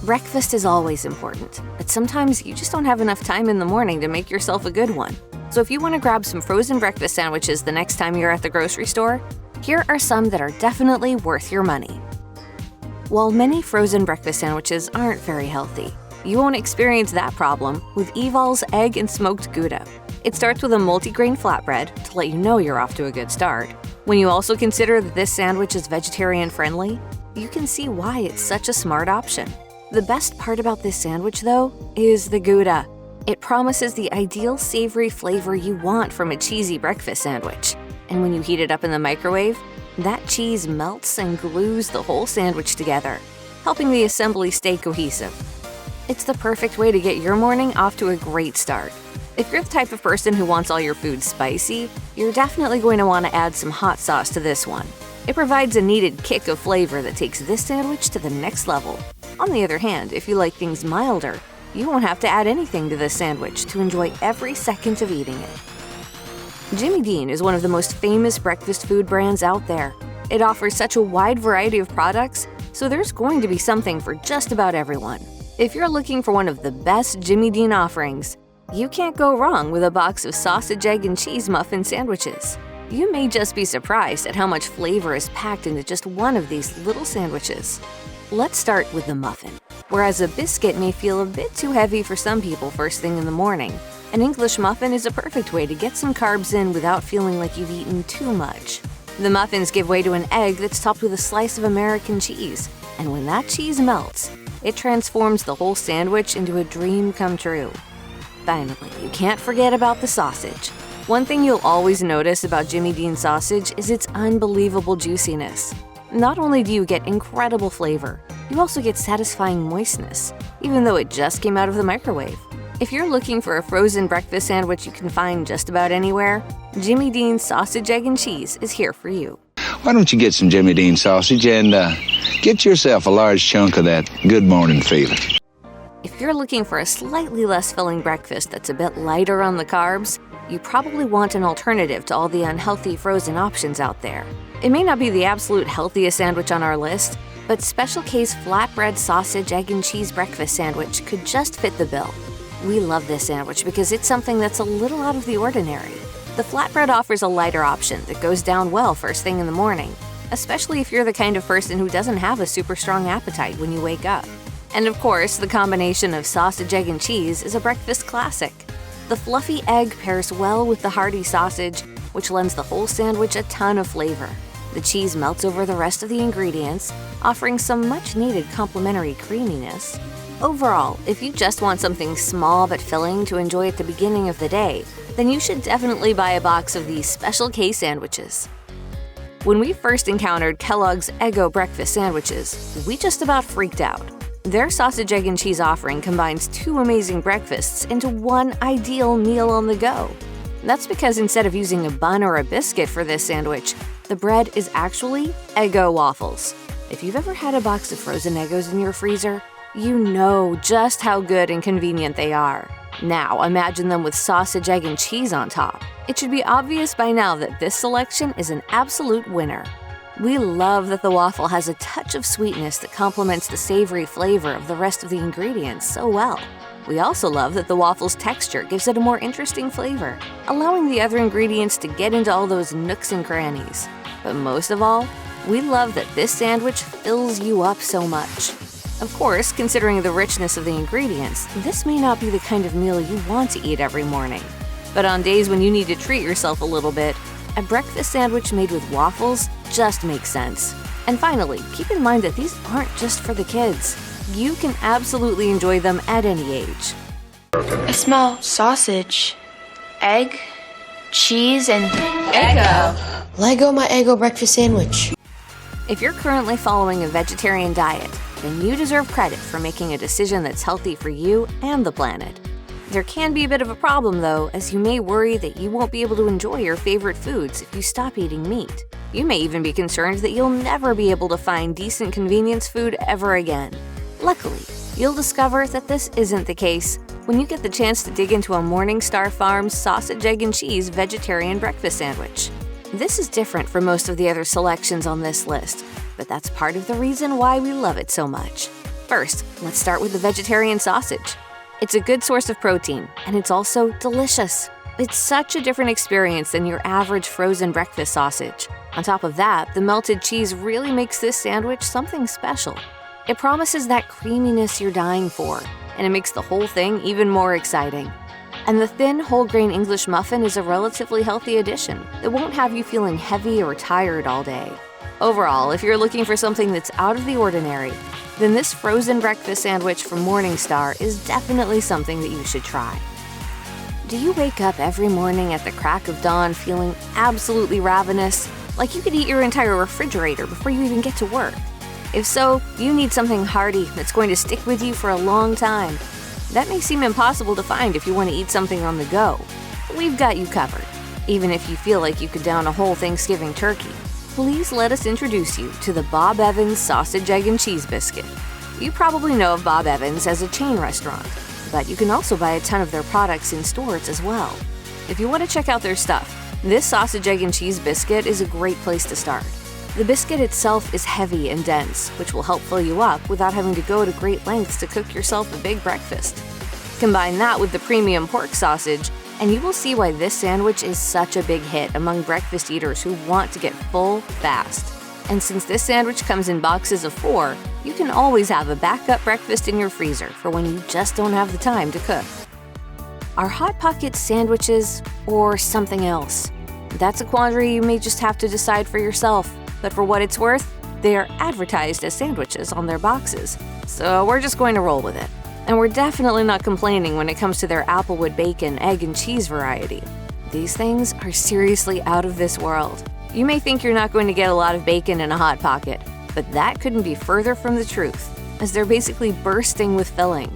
Breakfast is always important, but sometimes you just don't have enough time in the morning to make yourself a good one. So if you want to grab some frozen breakfast sandwiches the next time you're at the grocery store, here are some that are definitely worth your money. While many frozen breakfast sandwiches aren't very healthy, you won't experience that problem with Evol's egg and smoked Gouda. It starts with a multigrain flatbread to let you know you're off to a good start. When you also consider that this sandwich is vegetarian-friendly, you can see why it's such a smart option. The best part about this sandwich, though, is the Gouda. It promises the ideal savory flavor you want from a cheesy breakfast sandwich. And when you heat it up in the microwave, that cheese melts and glues the whole sandwich together, helping the assembly stay cohesive. It's the perfect way to get your morning off to a great start. If you're the type of person who wants all your food spicy, you're definitely going to want to add some hot sauce to this one. It provides a needed kick of flavor that takes this sandwich to the next level. On the other hand, if you like things milder, you won't have to add anything to this sandwich to enjoy every second of eating it. Jimmy Dean is one of the most famous breakfast food brands out there. It offers such a wide variety of products, so there's going to be something for just about everyone. If you're looking for one of the best Jimmy Dean offerings, you can't go wrong with a box of sausage, egg, and cheese muffin sandwiches. You may just be surprised at how much flavor is packed into just one of these little sandwiches. Let's start with the muffin. Whereas a biscuit may feel a bit too heavy for some people first thing in the morning, an English muffin is a perfect way to get some carbs in without feeling like you've eaten too much. The muffins give way to an egg that's topped with a slice of American cheese, and when that cheese melts, it transforms the whole sandwich into a dream come true. Finally, you can't forget about the sausage. One thing you'll always notice about Jimmy Dean sausage is its unbelievable juiciness. Not only do you get incredible flavor, you also get satisfying moistness, even though it just came out of the microwave. If you're looking for a frozen breakfast sandwich you can find just about anywhere, Jimmy Dean's sausage, egg, and cheese is here for you. Why don't you get some Jimmy Dean sausage and get yourself a large chunk of that good morning feeling. If you're looking for a slightly less filling breakfast that's a bit lighter on the carbs, you probably want an alternative to all the unhealthy frozen options out there. It may not be the absolute healthiest sandwich on our list, but Special K's Flatbread Sausage, Egg, and Cheese Breakfast Sandwich could just fit the bill. We love this sandwich because it's something that's a little out of the ordinary. The flatbread offers a lighter option that goes down well first thing in the morning, especially if you're the kind of person who doesn't have a super strong appetite when you wake up. And of course, the combination of sausage, egg, and cheese is a breakfast classic. The fluffy egg pairs well with the hearty sausage, which lends the whole sandwich a ton of flavor. The cheese melts over the rest of the ingredients, offering some much-needed complementary creaminess. Overall, if you just want something small but filling to enjoy at the beginning of the day, then you should definitely buy a box of these Special K sandwiches. When we first encountered Kellogg's Eggo breakfast sandwiches, we just about freaked out. Their sausage, egg, and cheese offering combines two amazing breakfasts into one ideal meal on the go. That's because instead of using a bun or a biscuit for this sandwich, the bread is actually Eggo waffles. If you've ever had a box of frozen Eggos in your freezer, you know just how good and convenient they are. Now imagine them with sausage, egg, and cheese on top. It should be obvious by now that this selection is an absolute winner. We love that the waffle has a touch of sweetness that complements the savory flavor of the rest of the ingredients so well. We also love that the waffle's texture gives it a more interesting flavor, allowing the other ingredients to get into all those nooks and crannies. But most of all, we love that this sandwich fills you up so much. Of course, considering the richness of the ingredients, this may not be the kind of meal you want to eat every morning. But on days when you need to treat yourself a little bit, a breakfast sandwich made with waffles just makes sense. And finally, keep in mind that these aren't just for the kids. You can absolutely enjoy them at any age. I smell sausage, egg, cheese, and Eggo. Lego my Eggo breakfast sandwich. If you're currently following a vegetarian diet, then you deserve credit for making a decision that's healthy for you and the planet. There can be a bit of a problem though, as you may worry that you won't be able to enjoy your favorite foods if you stop eating meat. You may even be concerned that you'll never be able to find decent convenience food ever again. Luckily, you'll discover that this isn't the case when you get the chance to dig into a MorningStar Farms sausage, egg, and cheese vegetarian breakfast sandwich. This is different from most of the other selections on this list, but that's part of the reason why we love it so much. First, let's start with the vegetarian sausage. It's a good source of protein, and it's also delicious. It's such a different experience than your average frozen breakfast sausage. On top of that, the melted cheese really makes this sandwich something special. It promises that creaminess you're dying for, and it makes the whole thing even more exciting. And the thin, whole-grain English muffin is a relatively healthy addition that won't have you feeling heavy or tired all day. Overall, if you're looking for something that's out of the ordinary, then this frozen breakfast sandwich from MorningStar is definitely something that you should try. Do you wake up every morning at the crack of dawn feeling absolutely ravenous, like you could eat your entire refrigerator before you even get to work? If so, you need something hearty that's going to stick with you for a long time. That may seem impossible to find if you want to eat something on the go. We've got you covered. Even if you feel like you could down a whole Thanksgiving turkey, please let us introduce you to the Bob Evans Sausage, Egg, and Cheese Biscuit. You probably know of Bob Evans as a chain restaurant, but you can also buy a ton of their products in stores as well. If you want to check out their stuff, this sausage, egg, and cheese biscuit is a great place to start. The biscuit itself is heavy and dense, which will help fill you up without having to go to great lengths to cook yourself a big breakfast. Combine that with the premium pork sausage, and you will see why this sandwich is such a big hit among breakfast eaters who want to get full fast. And since this sandwich comes in boxes of 4, you can always have a backup breakfast in your freezer for when you just don't have the time to cook. Are Hot Pockets sandwiches or something else? That's a quandary you may just have to decide for yourself. But for what it's worth, they are advertised as sandwiches on their boxes, so we're just going to roll with it. And we're definitely not complaining when it comes to their Applewood bacon, egg, and cheese variety. These things are seriously out of this world. You may think you're not going to get a lot of bacon in a Hot Pocket, but that couldn't be further from the truth, as they're basically bursting with filling.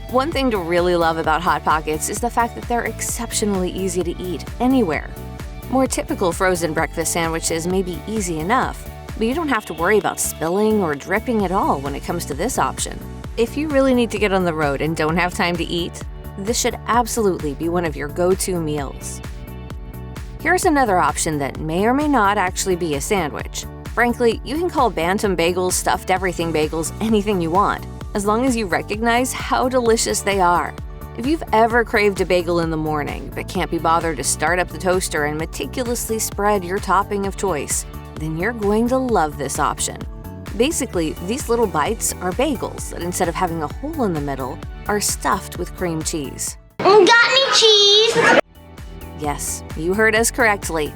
One thing to really love about Hot Pockets is the fact that they're exceptionally easy to eat anywhere. More typical frozen breakfast sandwiches may be easy enough, but you don't have to worry about spilling or dripping at all when it comes to this option. If you really need to get on the road and don't have time to eat, this should absolutely be one of your go-to meals. Here's another option that may or may not actually be a sandwich. Frankly, you can call Bantam bagels, stuffed everything bagels, anything you want, as long as you recognize how delicious they are. If you've ever craved a bagel in the morning but can't be bothered to start up the toaster and meticulously spread your topping of choice, then you're going to love this option. Basically, these little bites are bagels that instead of having a hole in the middle, are stuffed with cream cheese. Got any cheese? Yes, you heard us correctly.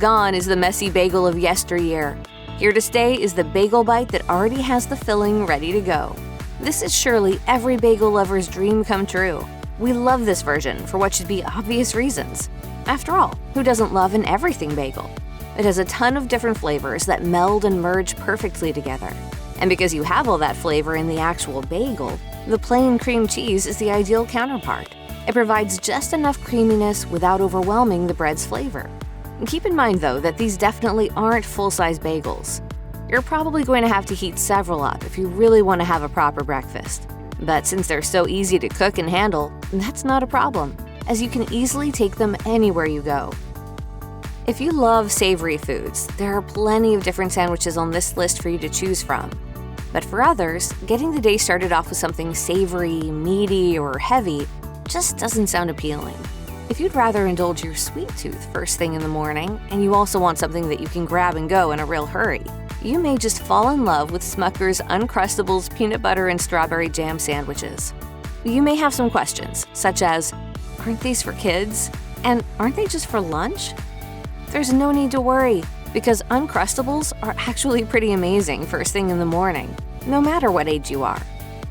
Gone is the messy bagel of yesteryear. Here to stay is the bagel bite that already has the filling ready to go. This is surely every bagel lover's dream come true. We love this version for what should be obvious reasons. After all, who doesn't love an everything bagel? It has a ton of different flavors that meld and merge perfectly together. And because you have all that flavor in the actual bagel, the plain cream cheese is the ideal counterpart. It provides just enough creaminess without overwhelming the bread's flavor. And keep in mind, though, that these definitely aren't full-size bagels. You're probably going to have to heat several up if you really want to have a proper breakfast. But since they're so easy to cook and handle, that's not a problem, as you can easily take them anywhere you go. If you love savory foods, there are plenty of different sandwiches on this list for you to choose from. But for others, getting the day started off with something savory, meaty, or heavy just doesn't sound appealing. If you'd rather indulge your sweet tooth first thing in the morning, and you also want something that you can grab and go in a real hurry, you may just fall in love with Smucker's Uncrustables peanut butter and strawberry jam sandwiches. You may have some questions, such as, aren't these for kids? And aren't they just for lunch? There's no need to worry, because Uncrustables are actually pretty amazing first thing in the morning, no matter what age you are.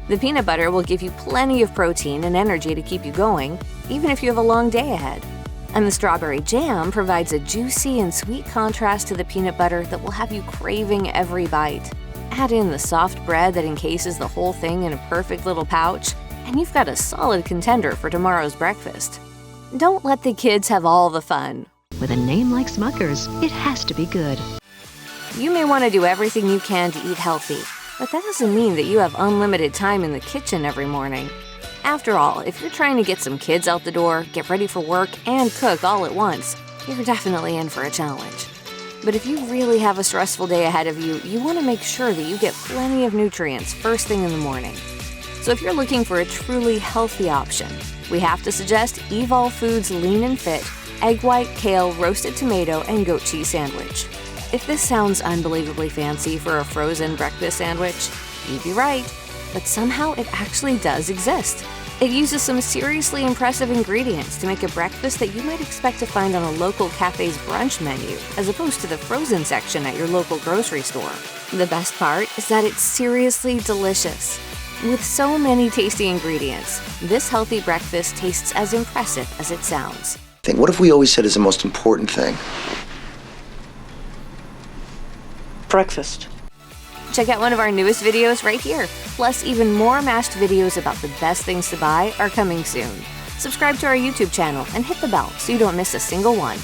The peanut butter will give you plenty of protein and energy to keep you going, even if you have a long day ahead. And the strawberry jam provides a juicy and sweet contrast to the peanut butter that will have you craving every bite. Add in the soft bread that encases the whole thing in a perfect little pouch, and you've got a solid contender for tomorrow's breakfast. Don't let the kids have all the fun. With a name like Smucker's, it has to be good. You may want to do everything you can to eat healthy, but that doesn't mean that you have unlimited time in the kitchen every morning. After all, if you're trying to get some kids out the door, get ready for work, and cook all at once, you're definitely in for a challenge. But if you really have a stressful day ahead of you, you want to make sure that you get plenty of nutrients first thing in the morning. So if you're looking for a truly healthy option, we have to suggest Evol Foods Lean and Fit Egg White, Kale, Roasted Tomato, and Goat Cheese Sandwich. If this sounds unbelievably fancy for a frozen breakfast sandwich, you'd be right, but somehow it actually does exist. It uses some seriously impressive ingredients to make a breakfast that you might expect to find on a local cafe's brunch menu, as opposed to the frozen section at your local grocery store. The best part is that it's seriously delicious. With so many tasty ingredients, this healthy breakfast tastes as impressive as it sounds. What if we always said is the most important thing? Breakfast. Check out one of our newest videos right here. Plus, even more mashed videos about the best things to buy are coming soon. Subscribe to our YouTube channel and hit the bell so you don't miss a single one.